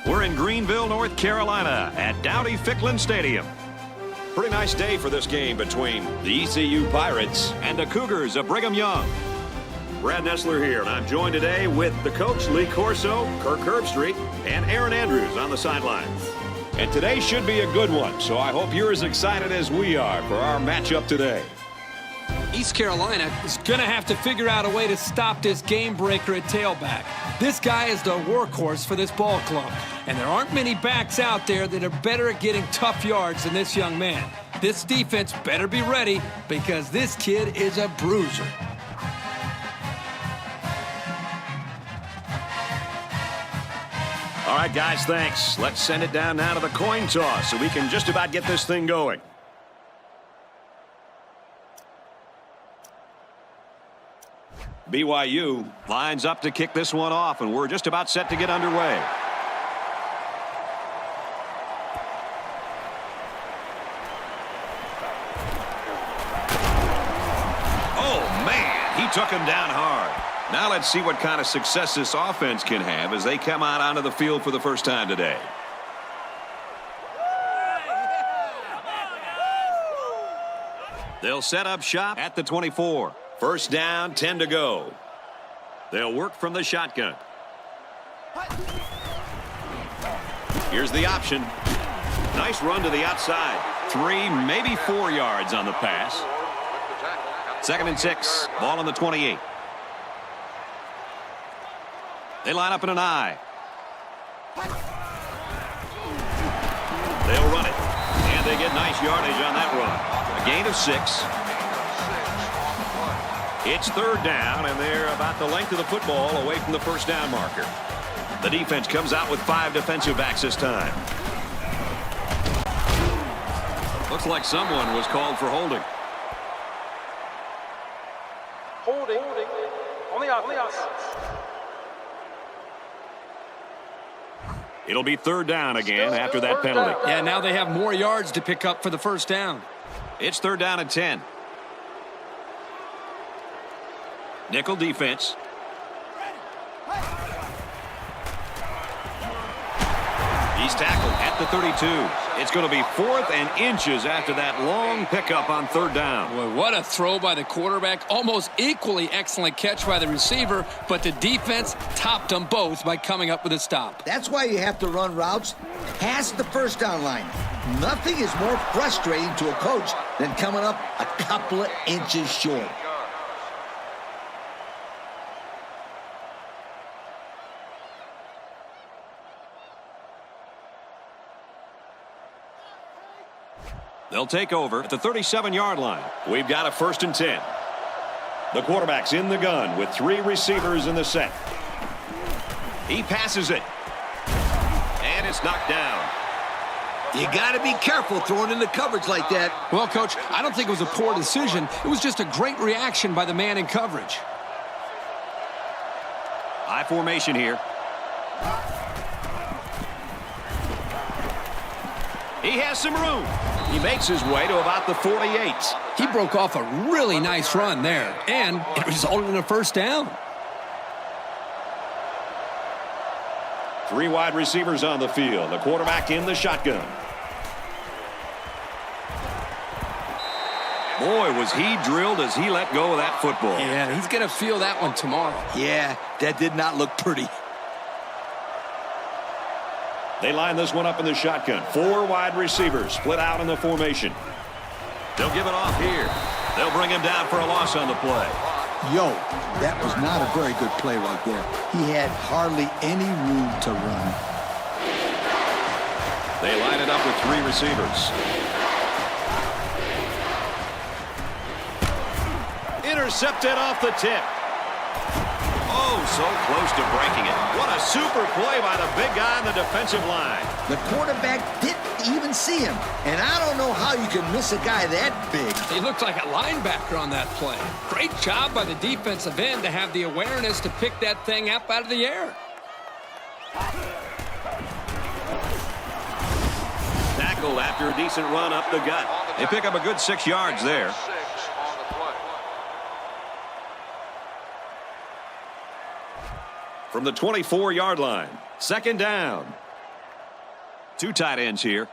We're in Greenville, North Carolina at Dowdy-Ficklin Stadium. Pretty nice day for this game between the ECU Pirates and the Cougars of Brigham Young. Brad Nessler here, and I'm joined today with the coach, Lee Corso, Kirk Herbstreit, and Aaron Andrews on the sidelines. And today should be a good one, so I hope you're as excited as we are for our matchup today. East Carolina is going to have to figure out a way to stop this game breaker at tailback. This guy is the workhorse for this ball club, and there aren't many backs out there that are better at getting tough yards than this young man. This defense better be ready because this kid is a bruiser. All right, guys, thanks. Let's send it down now to the coin toss so we can just about get this thing going. BYU lines up to kick this one off, and we're just about set to get underway. Oh, man, he took him down hard. Now let's see what kind of success this offense can have as they come out onto the field for the first time today. They'll set up shop at the 24. First down, 10 to go. They'll work from the shotgun. Here's the option. Nice run to the outside. 3, maybe 4 yards on the pass. 2nd and 6. Ball on the 28. They line up in an I. They'll run it. And they get nice yardage on that run. A gain of 6. It's 3rd down, and they're about the length of the football away from the first down marker. The defense comes out with 5 defensive backs this time. Looks like someone was called for holding. Holding. On the offense. It'll be 3rd down again after that penalty. Yeah, now they have more yards to pick up for the first down. It's 3rd down and 10. Nickel defense. He's tackled at the 32. It's going to be 4th and inches after that long pickup on 3rd down. Boy, what a throw by the quarterback. Almost equally excellent catch by the receiver, but the defense topped them both by coming up with a stop. That's why you have to run routes past the first down line. Nothing is more frustrating to a coach than coming up a couple of inches short. They'll take over at the 37-yard line. We've got a 1st and 10. The quarterback's in the gun with 3 receivers in the set. He passes it. And it's knocked down. You got to be careful throwing into coverage like that. Well, Coach, I don't think it was a poor decision. It was just a great reaction by the man in coverage. High formation here. He has some room. He makes his way to about the 48. He broke off a really nice run there, and it resulted in a first down. 3 wide receivers on the field. The quarterback in the shotgun. Boy, was he drilled as he let go of that football. Yeah, he's going to feel that one tomorrow. Yeah, that did not look pretty. They line this one up in the shotgun. 4 wide receivers split out in the formation. They'll give it off here. They'll bring him down for a loss on the play. Yo, that was not a very good play right there. He had hardly any room to run. They line it up with 3 receivers. Intercepted off the tip. Oh, so close to breaking it. What a super play by the big guy on the defensive line. The quarterback didn't even see him. And I don't know how you can miss a guy that big. He looked like a linebacker on that play. Great job by the defensive end to have the awareness to pick that thing up out of the air. Tackled after a decent run up the gut. They pick up a good 6 yards there. From the 24-yard line, 2nd down. Two tight ends here.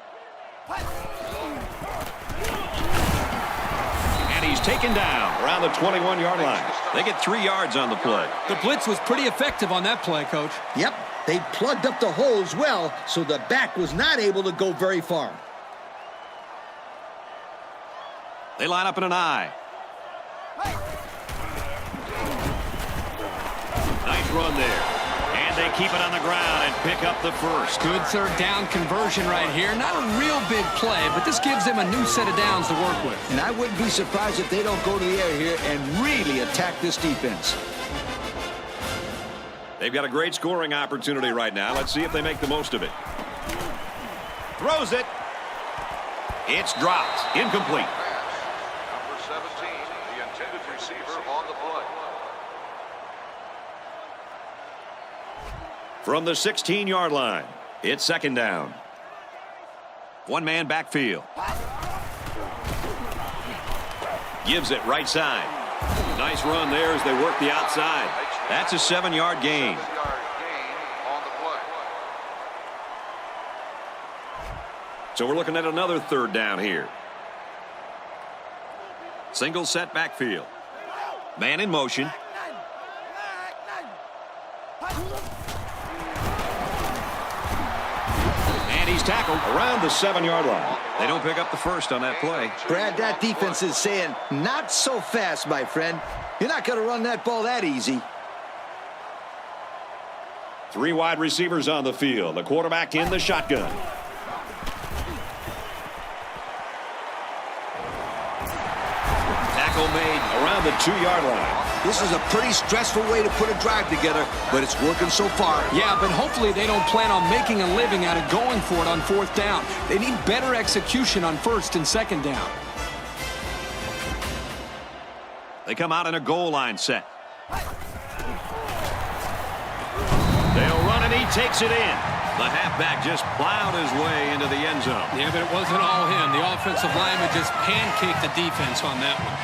And he's taken down around the 21-yard line. They get 3 yards on the play. The blitz was pretty effective on that play, Coach. Yep, they plugged up the holes well, so the back was not able to go very far. They line up in an I. Nice run there. And they keep it on the ground and pick up the first. Good third down conversion right here. Not a real big play, but this gives them a new set of downs to work with. And I wouldn't be surprised if they don't go to the air here and really attack this defense. They've got a great scoring opportunity right now. Let's see if they make the most of it. Throws it. It's dropped. Incomplete. Number 17, the intended receiver on the play. From the 16-yard line, it's second down. One-man backfield. Gives it right side. Nice run there as they work the outside. That's a 7-yard gain. So we're looking at another third down here. Single set backfield. Man in motion. And he's tackled around the 7-yard line. They don't pick up the first on that play. Brad, that defense is saying, not so fast, my friend. You're not going to run that ball that easy. 3 wide receivers on the field. The quarterback in the shotgun. Tackle made around the 2-yard line. This is a pretty stressful way to put a drive together, but it's working so far. Yeah, but hopefully they don't plan on making a living out of going for it on fourth down. They need better execution on first and second down. They come out in a goal line set. They'll run and he takes it in. The halfback just plowed his way into the end zone. Yeah, but it wasn't all him. The offensive lineman just pancaked the defense on that one.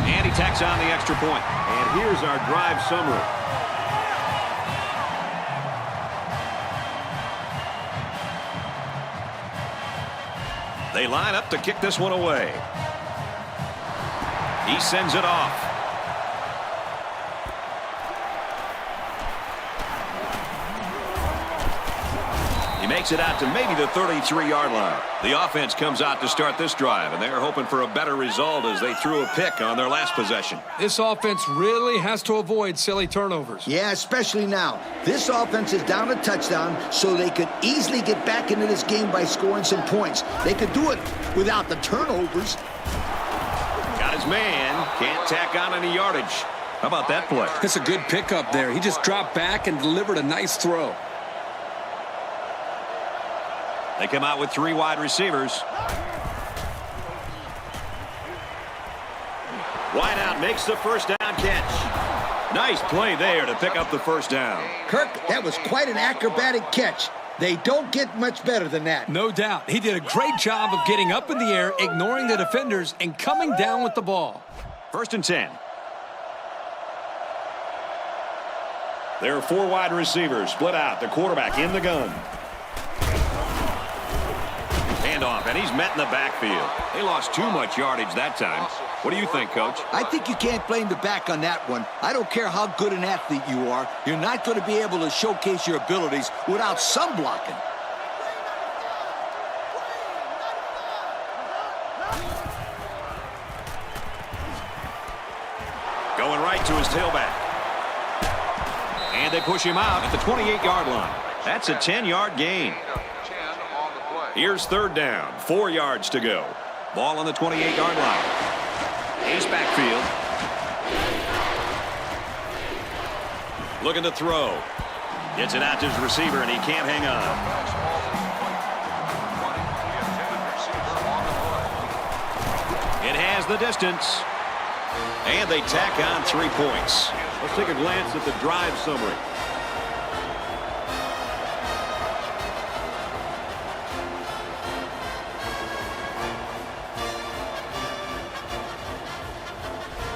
And he tacks on the extra point. And here's our drive summary. They line up to kick this one away. He sends it off. He makes it out to maybe the 33-yard line. The offense comes out to start this drive, and they're hoping for a better result as they threw a pick on their last possession. This offense really has to avoid silly turnovers. Yeah, especially now. This offense is down a touchdown, so they could easily get back into this game by scoring some points. They could do it without the turnovers. Got his man. Can't tack on any yardage. How about that play? It's a good pickup there. He just dropped back and delivered a nice throw. They come out with 3 wide receivers. Wide out makes the first down catch. Nice play there to pick up the first down. Kirk, that was quite an acrobatic catch. They don't get much better than that. No doubt. He did a great job of getting up in the air, ignoring the defenders, and coming down with the ball. 1st and 10. There are 4 wide receivers split out. The quarterback in the gun. Handoff, and he's met in the backfield. They lost too much yardage that time. What do you think, Coach? I think you can't blame the back on that one. I don't care how good an athlete you are. You're not going to be able to showcase your abilities without some blocking. Going right to his tailback. And they push him out at the 28-yard line. That's a 10-yard gain. Here's 3rd down. 4 yards to go. Ball on the 28-yard line. Ace backfield. Looking to throw. Gets it out to his receiver, and he can't hang on. It has the distance. And they tack on 3 points. Let's take a glance at the drive summary.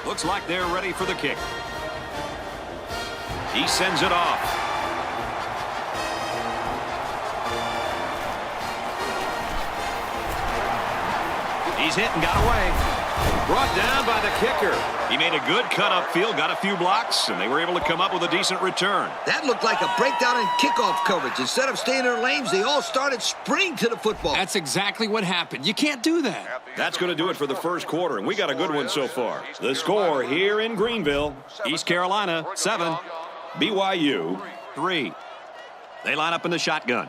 Looks like they're ready for the kick. He sends it off. He's hit and got away. Brought down by the kicker. He made a good cut upfield, got a few blocks, and they were able to come up with a decent return. That looked like a breakdown in kickoff coverage. Instead of staying in their lanes, they all started sprinting to the football. That's exactly what happened. You can't do that. That's going to do it for the first quarter, and we got a good one so far. The score here in Greenville, East Carolina 7, BYU 3. They line up in the shotgun.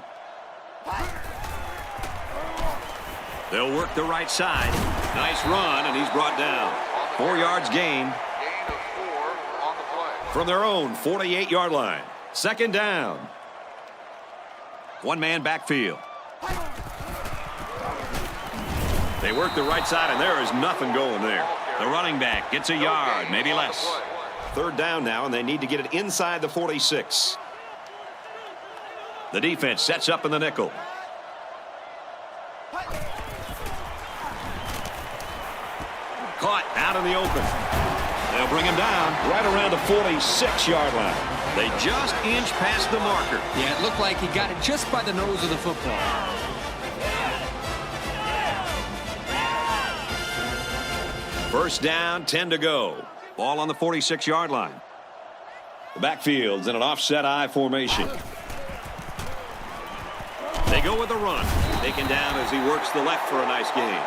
They'll work the right side. Nice run, and he's brought down. 4 yards gain. Gain of 4 on the play. From their own 48-yard line. Second down. One-man backfield. They work the right side, and there is nothing going there. The running back gets a yard, maybe less. Third down now, and they need to get it inside the 46. The defense sets up in the nickel. Caught out in the open. They'll bring him down right around the 46-yard line. They just inch past the marker. Yeah, it looked like he got it just by the nose of the football. First down, 10 to go. Ball on the 46-yard line. The backfield's in an offset I formation. They go with the run. Taken down as he works the left for a nice gain.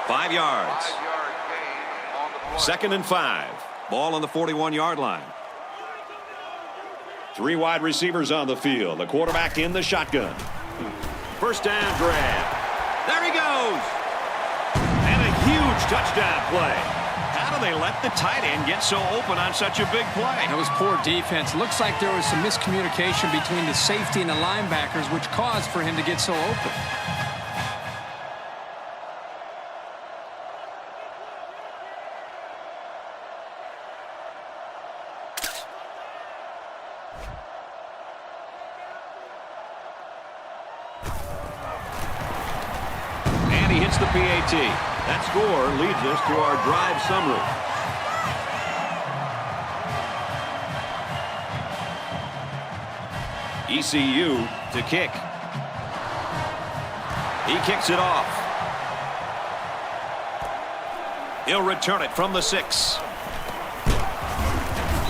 5 yards. 5-yard gain on the play. Second and 5. Ball on the 41-yard line. 3 wide receivers on the field. The quarterback in the shotgun. First down grab. There he goes. And a huge touchdown play. How do they let the tight end get so open on such a big play? That was poor defense. Looks like there was some miscommunication between the safety and the linebackers, which caused for him to get so open. And he hits the PAT. That score leads us to our drive summary. ECU to kick. He kicks it off. He'll return it from the 6.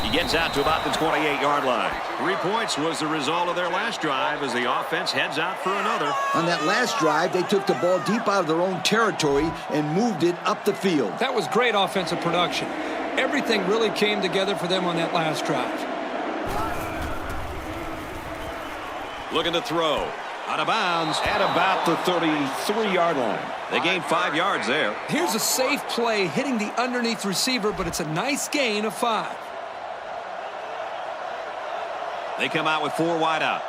He gets out to about the 28-yard line. 3 points was the result of their last drive as the offense heads out for another. On that last drive, they took the ball deep out of their own territory and moved it up the field. That was great offensive production. Everything really came together for them on that last drive. Looking to throw. Out of bounds at about the 33-yard line. They gained 5 yards there. Here's a safe play hitting the underneath receiver, but it's a nice gain of 5. They come out with 4 wide out.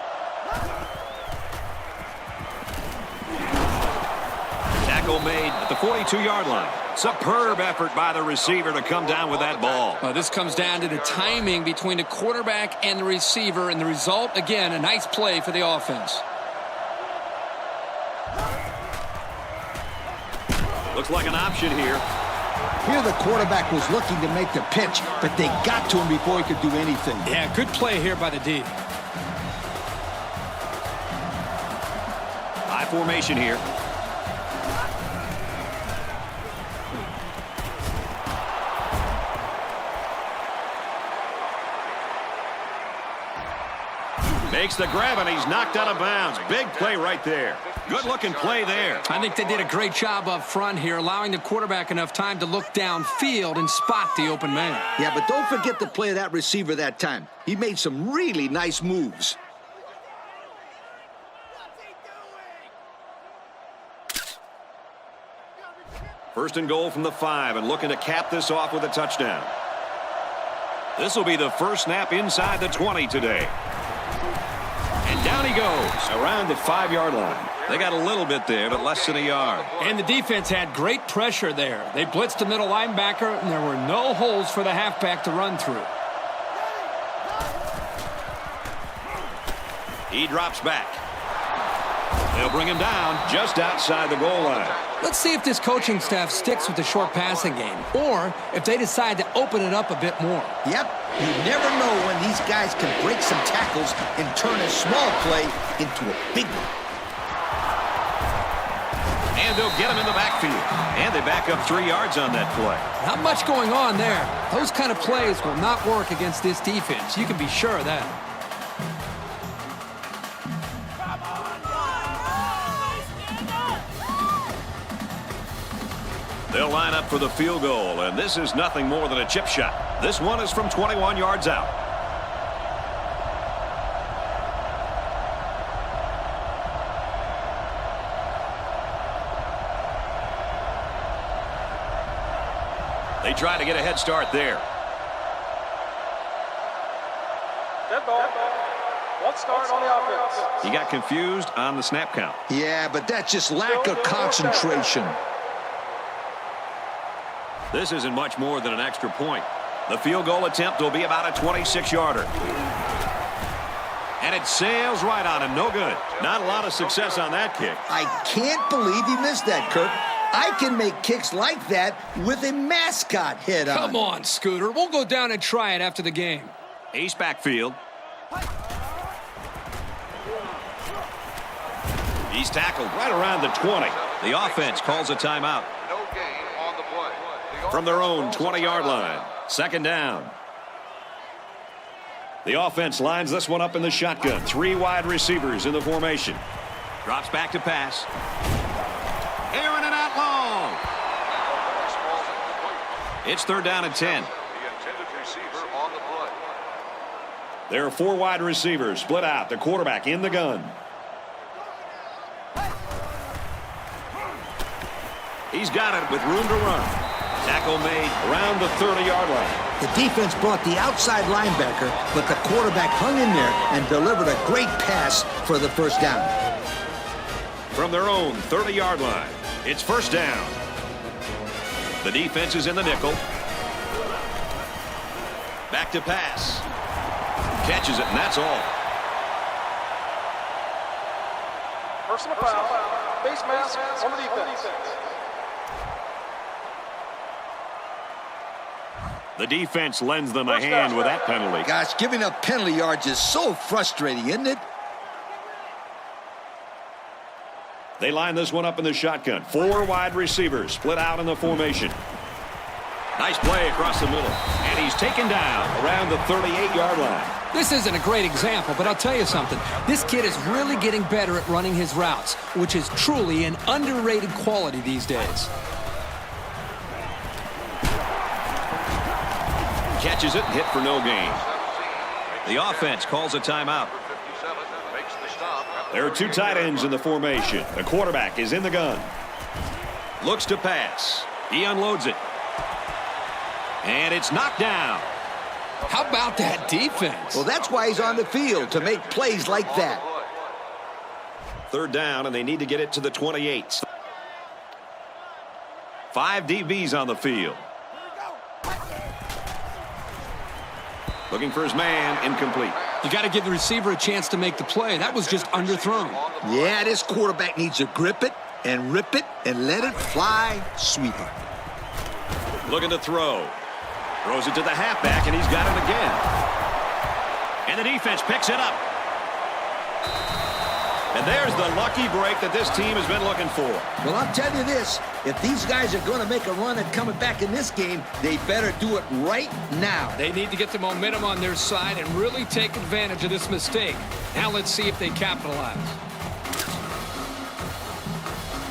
Tackle made at the 42-yard line. Superb effort by the receiver to come down with that ball. This comes down to the timing between the quarterback and the receiver, and the result, again, a nice play for the offense. Looks like an option here. Here the quarterback was looking to make the pitch, but they got to him before he could do anything. Yeah, good play here by the D. High formation here. Makes the grab, and he's knocked out of bounds. Big play right there. Good-looking play there. I think they did a great job up front here, allowing the quarterback enough time to look downfield and spot the open man. Yeah, but don't forget the play of that receiver that time. He made some really nice moves. First and goal from the 5, and looking to cap this off with a touchdown. This will be the first snap inside the 20 today. And down he goes around the 5-yard line. They got a little bit there, but less than a yard. And the defense had great pressure there. They blitzed the middle linebacker, and there were no holes for the halfback to run through. He drops back. They'll bring him down just outside the goal line. Let's see if this coaching staff sticks with the short passing game, or if they decide to open it up a bit more. Yep, you never know when these guys can break some tackles and turn a small play into a big one. And they'll get him in the backfield. And they back up 3 yards on that play. Not much going on there. Those kind of plays will not work against this defense. You can be sure of that. They'll line up for the field goal, and this is nothing more than a chip shot. This one is from 21 yards out. They try to get a head start there. Dead ball. One start on the offense. He got confused on the snap count. Yeah, but that's just lack of concentration. This isn't much more than an extra point. The field goal attempt will be about a 26-yarder. And it sails right on him. No good. Not a lot of success on that kick. I can't believe he missed that, Kirk. I can make kicks like that with a mascot head on. Come on, Scooter. We'll go down and try it after the game. Ace backfield. He's tackled right around the 20. The offense calls a timeout. No gain on the play. From their own 20-yard line. Second down. The offense lines this one up in the shotgun. 3 wide receivers in the formation. Drops back to pass. Airing it out long. It's 3rd down and 10. The intended receiver on the play. There are 4 wide receivers split out. The quarterback in the gun. He's got it with room to run. Tackle made around the 30-yard line. The defense brought the outside linebacker, but the quarterback hung in there and delivered a great pass for the first down. From their own 30-yard line, it's 1st down. The defense is in the nickel. Back to pass. Catches it, and that's all. Personal foul. Face mask on the defense. The defense lends them a hand with that penalty. Gosh, giving up penalty yards is so frustrating, isn't it? They line this one up in the shotgun. 4 wide receivers split out in the formation. Nice play across the middle. And he's taken down around the 38-yard line. This isn't a great example, but I'll tell you something. This kid is really getting better at running his routes, which is truly an underrated quality these days. Catches it and hit for no gain. The offense calls a timeout. There are 2 tight ends in the formation. The quarterback is in the gun. Looks to pass. He unloads it. And it's knocked down. How about that defense? Well, that's why he's on the field, to make plays like that. 3rd down, and they need to get it to the 28. 5 DBs on the field. Looking for his man, incomplete. You got to give the receiver a chance to make the play. That was just underthrown. Yeah, this quarterback needs to grip it and rip it and let it fly sweeper. Looking to throw. Throws it to the halfback, and he's got it again. And the defense picks it up. And there's the lucky break that this team has been looking for. Well, I'll tell you this. If these guys are going to make a run at coming back in this game, they better do it right now. They need to get the momentum on their side and really take advantage of this mistake. Now let's see if they capitalize.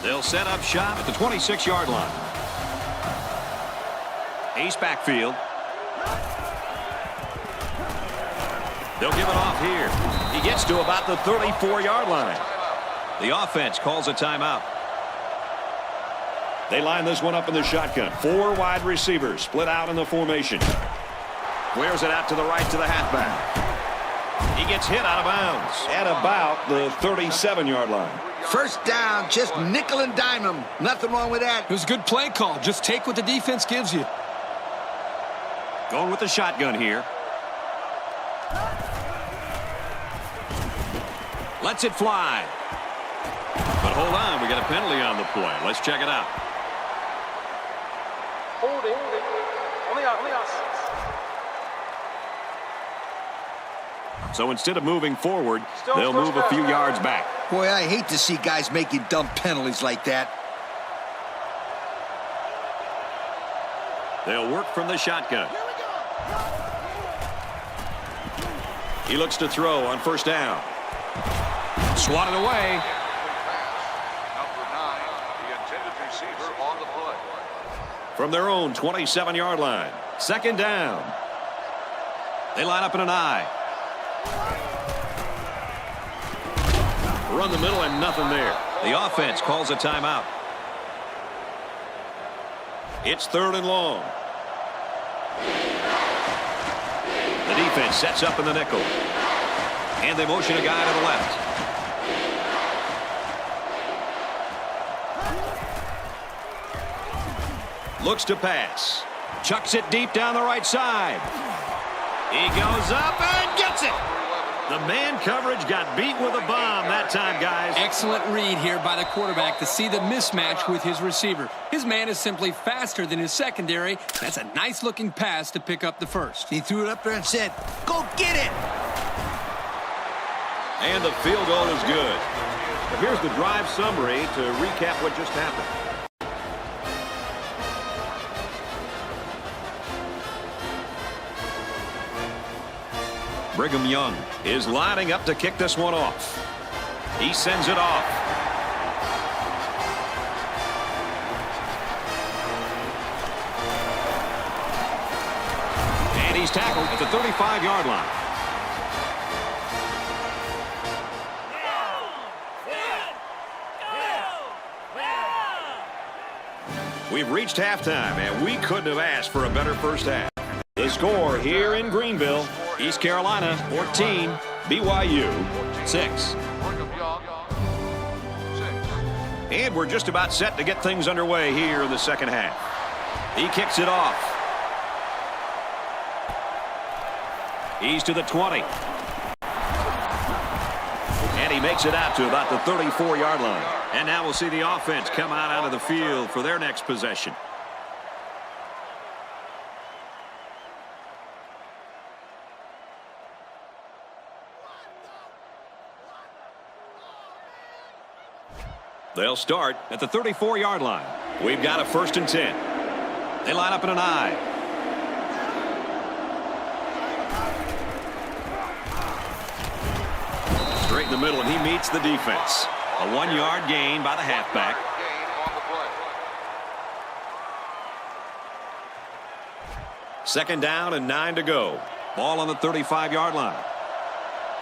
They'll set up shop at the 26-yard line. Ace backfield. They'll give it off here. He gets to about the 34-yard line. The offense calls a timeout. They line this one up in the shotgun. 4 wide receivers split out in the formation. Wears it out to the right to the halfback. He gets hit out of bounds at about the 37-yard line. First down, just nickel and dime him. Nothing wrong with that. It was a good play call. Just take what the defense gives you. Going with the shotgun here. Lets it fly. But hold on, we got a penalty on the play. Let's check it out. Holding on the outs. So instead of moving forward, they'll move a few yards back. Boy, I hate to see guys making dumb penalties like that. They'll work from the shotgun. He looks to throw on first down. Swatted away. Number 9, the intended receiver on the play. From their own 27-yard line. Second down. They line up in an I. Run the middle and nothing there. The offense calls a timeout. It's third and long. The defense sets up in the nickel. And they motion a guy to the left. Looks to pass. Chucks it deep down the right side. He goes up and gets it. The man coverage got beat with a bomb that time, guys. Excellent read here by the quarterback to see the mismatch with his receiver. His man is simply faster than his secondary. That's a nice-looking pass to pick up the first. He threw it up there and said, "Go get it!" And the field goal is good. But here's the drive summary to recap what just happened. Brigham Young is lining up to kick this one off. He sends it off. And he's tackled at the 35-yard line. We've reached halftime, and we couldn't have asked for a better first half. The score here in Greenville, East Carolina 14, BYU 6. Brigham Young, 6. And we're just about set to get things underway here in the second half. He kicks it off. He's to the 20. And he makes it out to about the 34-yard line. And now we'll see the offense come out of the field for their next possession. They'll start at the 34-yard line. We've got a 1st and 10. They line up in an I. Straight in the middle, and he meets the defense. A 1-yard gain by the halfback. Gain on the play. Second down and 9 to go. Ball on the 35-yard line.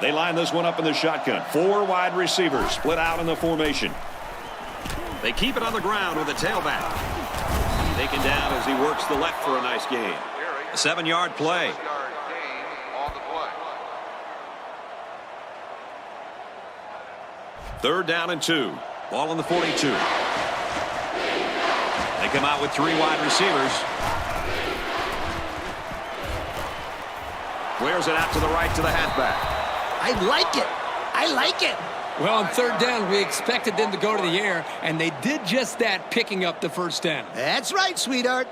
They line this one up in the shotgun. 4 wide receivers split out in the formation. They keep it on the ground with a tailback. Taken down as he works the left for a nice gain. A 7-yard play. 6-yard gain on the play. Third down and 2. Ball on the 42. They come out with 3 wide receivers. Flares it out to the right to the halfback. I like it. I like it. Well, on third down, we expected them to go to the air, and they did just that, picking up the first down. That's right, sweetheart.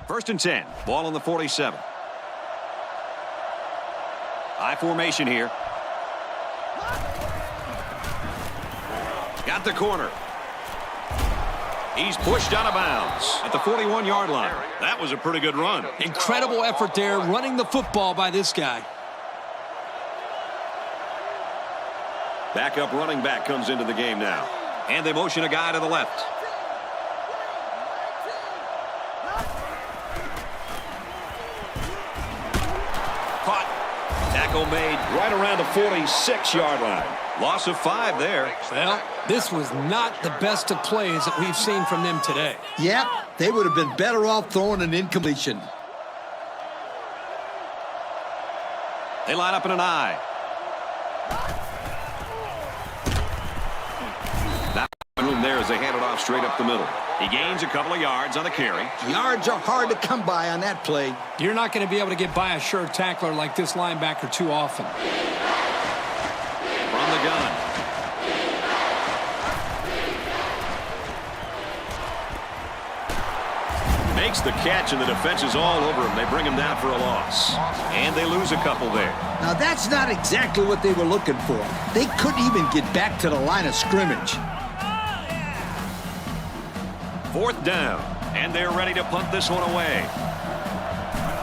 First and 10. Ball on the 47. High formation here. Got the corner. He's pushed out of bounds at the 41-yard line. That was a pretty good run. Incredible effort there, running the football by this guy. Backup running back comes into the game now. And they motion a guy to the left. Caught. Tackle made right around the 46-yard line. Loss of 5 there. Well, this was not the best of plays that we've seen from them today. Yep, they would have been better off throwing an incompletion. They line up in an I. That room there as they hand it off straight up the middle. He gains a couple of yards on the carry. Yards are hard to come by on that play. You're not going to be able to get by a sure tackler like this linebacker too often. From the gun. Makes the catch, and the defense is all over him. They bring him down for a loss. And they lose a couple there. Now, that's not exactly what they were looking for. They couldn't even get back to the line of scrimmage. 4th down, and they're ready to punt this one away.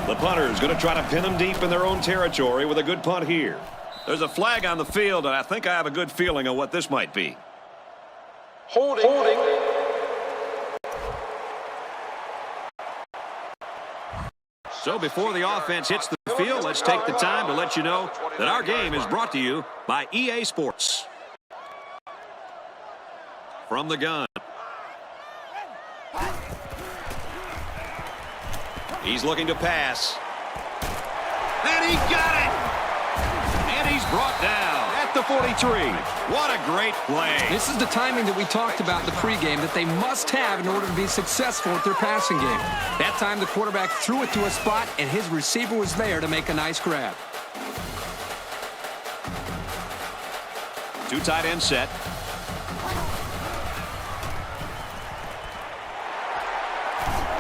The punter's going to try to pin them deep in their own territory with a good punt here. There's a flag on the field, and I think I have a good feeling of what this might be. Holding. So before the offense hits the field, let's take the time to let you know that our game is brought to you by EA Sports. From the gun. He's looking to pass. And he got it! And he's brought down at the 43. What a great play. This is the timing that we talked about in the pregame that they must have in order to be successful at their passing game. That time the quarterback threw it to a spot, and his receiver was there to make a nice grab. 2 tight end set.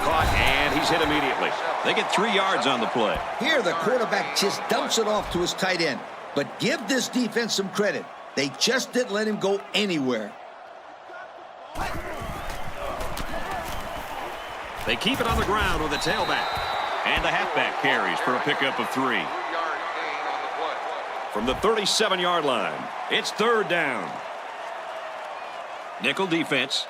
Caught, and he's hit immediately. They get 3 yards on the play. Here, the quarterback just dumps it off to his tight end. But give this defense some credit. They just didn't let him go anywhere. They keep it on the ground with a tailback. And the halfback carries for a pickup of 3. 3-yard gain on the play. From the 37-yard line, it's 3rd down. Nickel defense.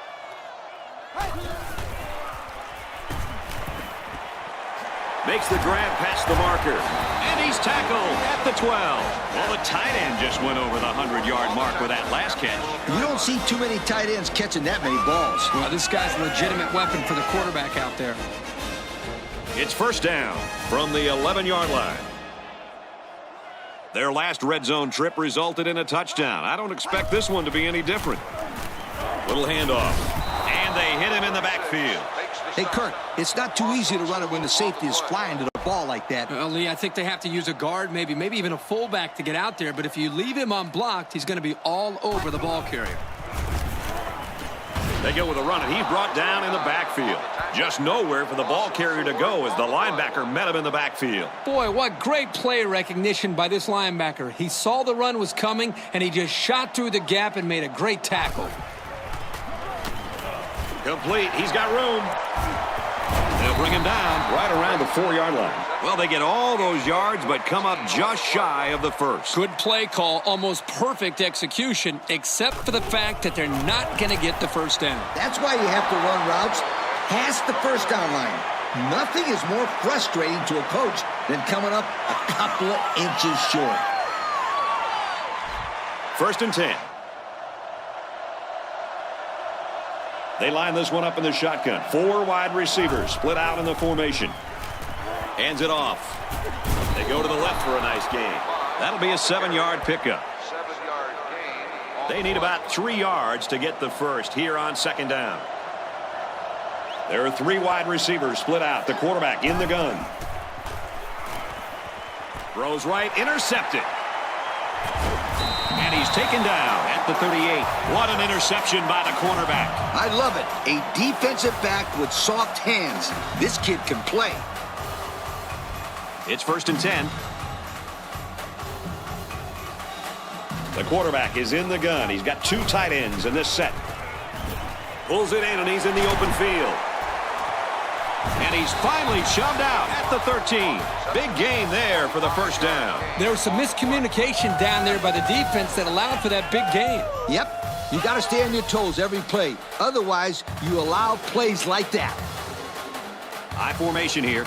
Makes the grab past the marker. And he's tackled at the 12. Well, the tight end just went over the 100-yard mark with that last catch. You don't see too many tight ends catching that many balls. Well, this guy's a legitimate weapon for the quarterback out there. It's 1st down from the 11-yard line. Their last red zone trip resulted in a touchdown. I don't expect this one to be any different. Little handoff. And they hit him in the backfield. Hey, Kirk, it's not too easy to run it when the safety is flying to the ball like that. Well, Lee, I think they have to use a guard, maybe even a fullback to get out there. But if you leave him unblocked, he's going to be all over the ball carrier. They go with a run, and he's brought down in the backfield. Just nowhere for the ball carrier to go as the linebacker met him in the backfield. Boy, what great play recognition by this linebacker. He saw the run was coming, and he just shot through the gap and made a great tackle. Complete. He's got room. They'll bring him down right around the 4-yard line. Well, they get all those yards, but come up just shy of the 1st. Good play call, almost perfect execution, except for the fact that they're not going to get the 1st down. That's why you have to run routes past the 1st down line. Nothing is more frustrating to a coach than coming up a couple of inches short. 1st and 10. They line this one up in the shotgun. 4 wide receivers split out in the formation. Hands it off. They go to the left for a nice gain. That'll be a 7-yard pickup. 7-yard gain. They need about 3 yards to get the 1st here on 2nd down. There are 3 wide receivers split out. The quarterback in the gun. Throws right, intercepted. And he's taken down at the 38. What an interception by the cornerback. I love it. A defensive back with soft hands. This kid can play. It's 1st and 10. The quarterback is in the gun. He's got 2 tight ends in this set. Pulls it in, and he's in the open field. And he's finally shoved out at the 13. Big gain there for the 1st down. There was some miscommunication down there by the defense that allowed for that big gain. Yep. You got to stay on your toes every play. Otherwise, you allow plays like that. High formation here.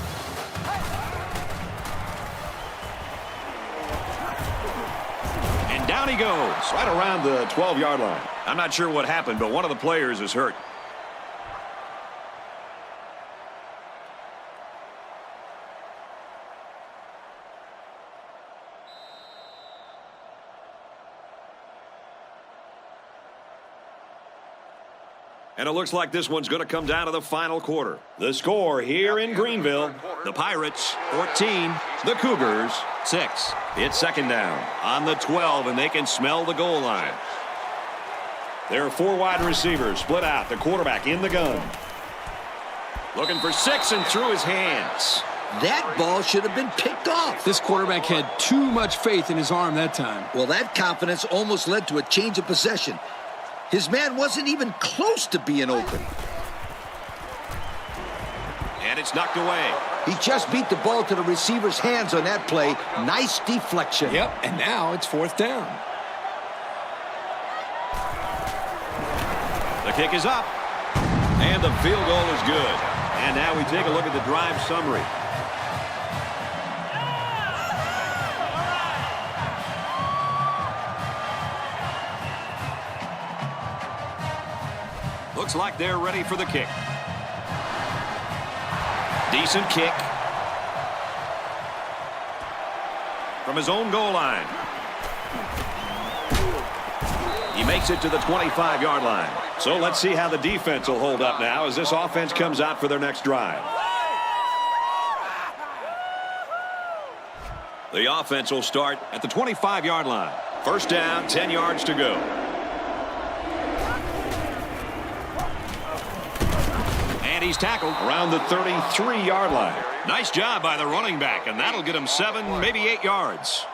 And down he goes, right around the 12-yard line. I'm not sure what happened, but one of the players is hurt. And it looks like this one's going to come down to the final quarter. The score here in Greenville, the Pirates 14, the Cougars 6. It's second down on the 12, and they can smell the goal line. There are 4 wide receivers split out. The quarterback in the gun. Looking for 6 and through his hands. That ball should have been picked off. This quarterback had too much faith in his arm that time. Well, that confidence almost led to a change of possession. His man wasn't even close to being open. And it's knocked away. He just beat the ball to the receiver's hands on that play. Nice deflection. Yep, and now it's 4th down. The kick is up. And the field goal is good. And now we take a look at the drive summary. Looks like they're ready for the kick. Decent kick. From his own goal line. He makes it to the 25-yard line. So let's see how the defense will hold up now as this offense comes out for their next drive. The offense will start at the 25-yard line. First down, 10 yards to go. And he's tackled around the 33-yard line. Nice job by the running back, and that'll get him 7, maybe 8 yards.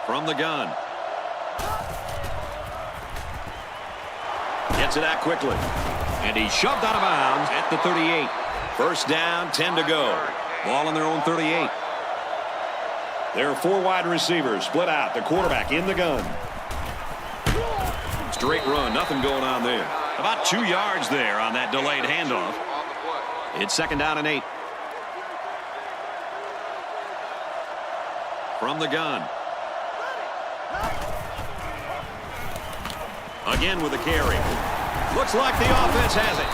From the gun. Gets it out quickly. And he's shoved out of bounds at the 38. First down, 10 to go. Ball on their own 38. There are 4 wide receivers split out. The quarterback in the gun. Straight run, nothing going on there. About 2 yards there on that delayed handoff. It's second down and 8. From the gun. Again with the carry. Looks like the offense has it.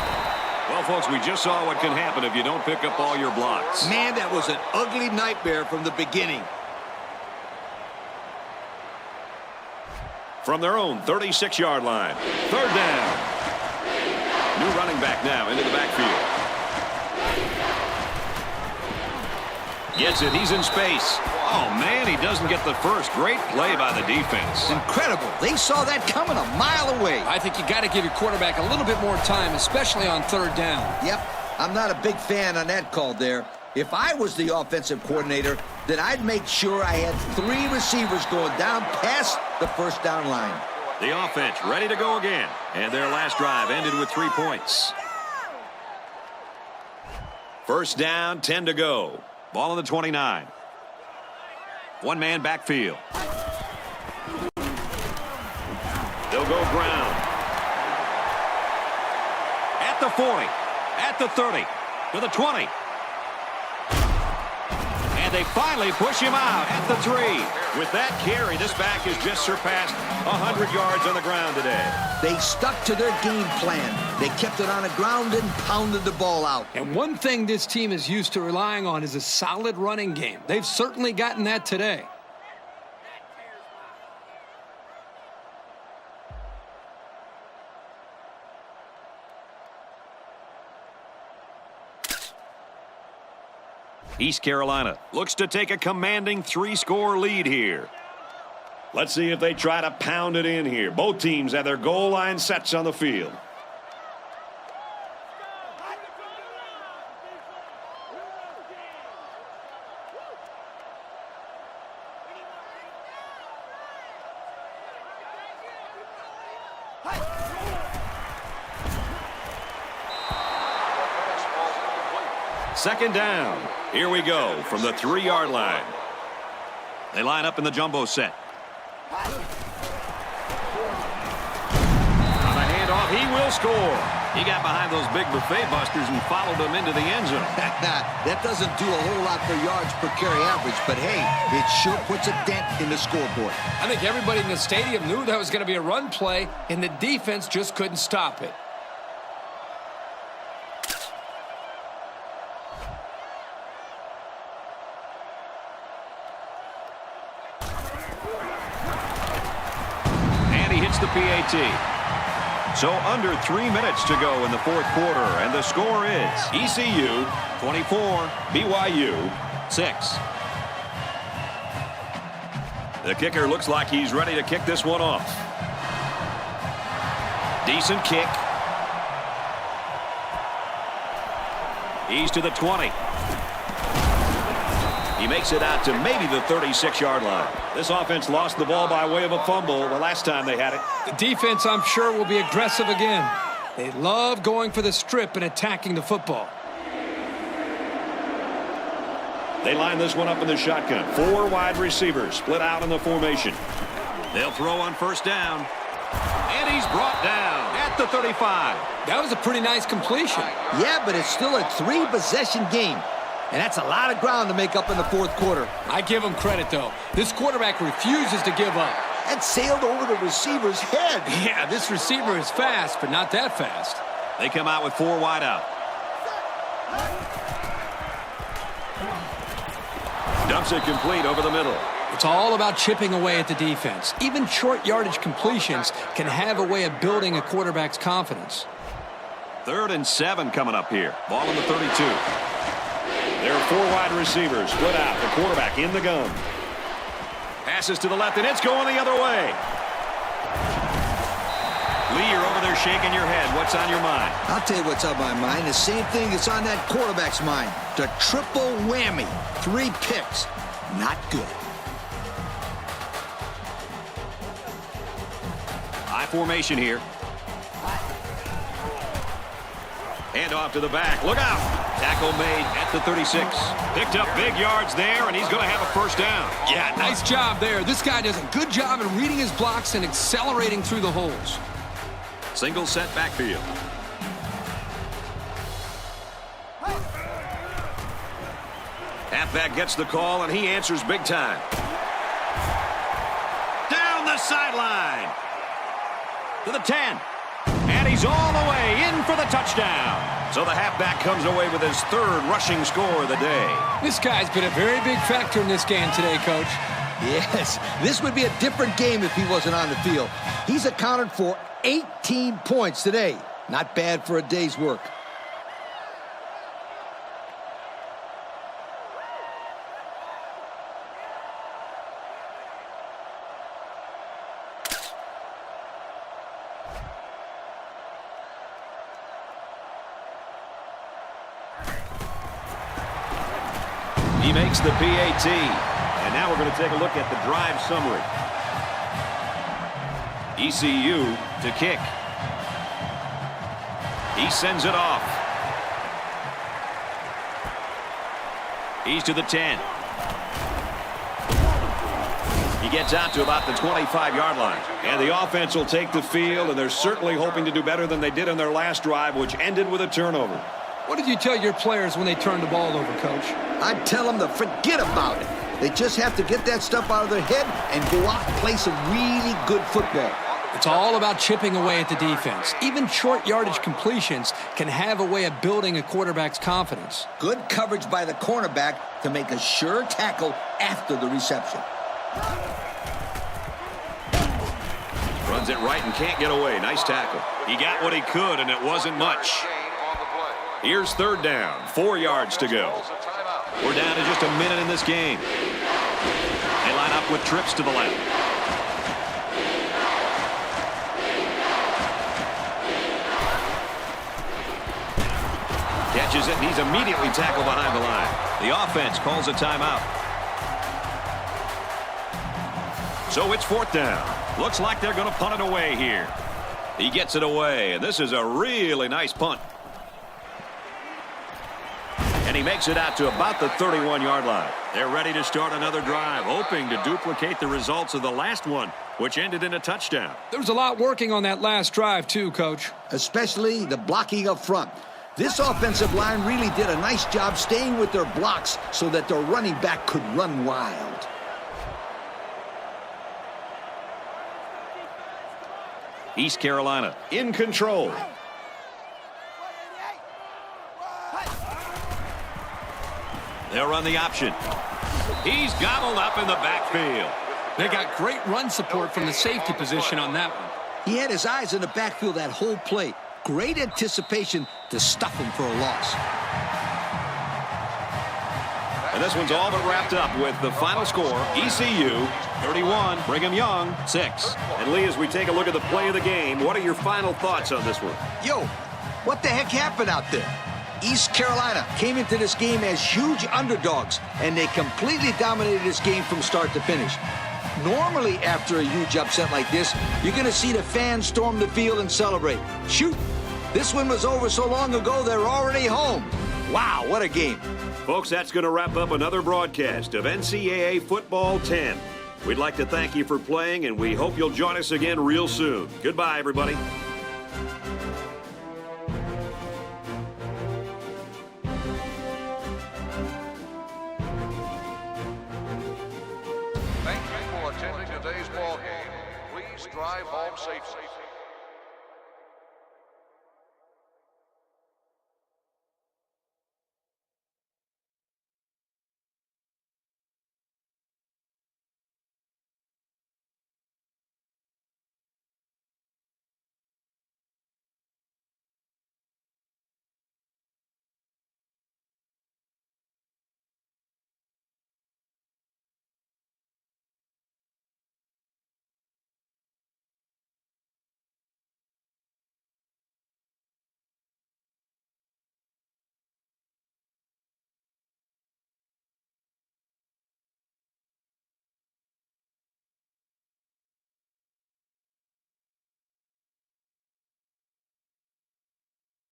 Well, folks, we just saw what can happen if you don't pick up all your blocks. Man, that was an ugly nightmare from the beginning. From their own 36-yard line. Third down. New running back now into the backfield. Gets it. He's in space. Oh, man, he doesn't get the first. Great play by the defense. Incredible. They saw that coming a mile away. I think you got to give your quarterback a little bit more time, especially on third down. Yep, I'm not a big fan on that call there. If I was the offensive coordinator, then I'd make sure I had 3 receivers going down past the first down line. The offense ready to go again. And their last drive ended with 3 points. First down, 10 to go. Ball on the 29. One-man backfield. They'll go ground. At the 40. At the 30. To the 20. And they finally push him out at the 3. With that carry, this back has just surpassed 100 yards on the ground today. They stuck to their game plan. They kept it on the ground and pounded the ball out. And one thing this team is used to relying on is a solid running game. They've certainly gotten that today. East Carolina looks to take a commanding 3-score lead here. Let's see if they try to pound it in here. Both teams have their goal line sets on the field. Second down. Here we go from the 3-yard line. They line up in the jumbo set. On the handoff, he will score. He got behind those big buffet busters and followed them into the end zone. That doesn't do a whole lot for yards per carry average, but hey, it sure puts a dent in the scoreboard. I think everybody in the stadium knew that was going to be a run play, and the defense just couldn't stop it. gets the PAT. So under 3 minutes to go in the fourth quarter, and the score is ECU 24, BYU 6. The kicker looks like he's ready to kick this one off. Decent kick. He's to the 20. He makes it out to maybe the 36-yard line. This offense lost the ball by way of a fumble the last time they had it. The defense, I'm sure, will be aggressive again. They love going for the strip and attacking the football. They line this one up in the shotgun. 4 wide receivers split out in the formation. They'll throw on first down. And he's brought down at the 35. That was a pretty nice completion. Yeah, but it's still a 3-possession game. And that's a lot of ground to make up in the fourth quarter. I give him credit, though. This quarterback refuses to give up. That sailed over the receiver's head. Yeah, this receiver is fast, but not that fast. They come out with 4 wide out. Dumps it complete over the middle. It's all about chipping away at the defense. Even short yardage completions can have a way of building a quarterback's confidence. 3rd and 7 coming up here. Ball in the 32. There are 4 wide receivers split out. The quarterback in the gun. Passes to the left, and it's going the other way. Lee, you're over there shaking your head. What's on your mind? I'll tell you what's on my mind. The same thing that's on that quarterback's mind. The triple whammy. 3 picks. Not good. High formation here. Hand off to the back. Look out. Tackle made at the 36. Picked up big yards there, and he's going to have a first down. Yeah, nice job there. This guy does a good job in reading his blocks and accelerating through the holes. Single set backfield. Halfback gets the call, and he answers big time. Down the sideline. To the 10. And he's all the way in for the touchdown. So the halfback comes away with his 3rd rushing score of the day. This guy's been a very big factor in this game today, Coach. Yes, this would be a different game if he wasn't on the field. He's accounted for 18 points today. Not bad for a day's work. He makes the PAT. And now we're going to take a look at the drive summary. ECU to kick. He sends it off. He's to the 10. He gets out to about the 25-yard line. And the offense will take the field, and they're certainly hoping to do better than they did in their last drive, which ended with a turnover. What did you tell your players when they turned the ball over, Coach? I'd tell them to forget about it. They just have to get that stuff out of their head and go out and play some really good football. It's all about chipping away at the defense. Even short yardage completions can have a way of building a quarterback's confidence. Good coverage by the cornerback to make a sure tackle after the reception. Runs it right and can't get away. Nice tackle. He got what he could, and it wasn't much. Here's 3rd down. 4 yards to go. We're down to just a minute in this game. They line up with trips to the left. Catches it, and he's immediately tackled behind the line. The offense calls a timeout. So it's 4th down. Looks like they're going to punt it away here. He gets it away, and this is a really nice punt. And he makes it out to about the 31-yard line. They're ready to start another drive, hoping to duplicate the results of the last one, which ended in a touchdown. There was a lot working on that last drive, too, Coach. Especially the blocking up front. This offensive line really did a nice job staying with their blocks so that their running back could run wild. East Carolina in control. They'll run the option. He's gobbled up in the backfield. They got great run support from the safety position on that one. He had his eyes in the backfield that whole play. Great anticipation to stuff him for a loss. And this one's all but wrapped up with the final score, ECU 31, Brigham Young 6. And Lee, as we take a look at the play of the game, what are your final thoughts on this one? Yo, what the heck happened out there? East Carolina came into this game as huge underdogs, and they completely dominated this game from start to finish. Normally, after a huge upset like this, you're going to see the fans storm the field and celebrate. Shoot, this one was over so long ago, they're already home. Wow, what a game. Folks, that's going to wrap up another broadcast of NCAA Football 10. We'd like to thank you for playing, and we hope you'll join us again real soon. Goodbye, everybody. Thank you for attending today's ball game. Please drive home safely.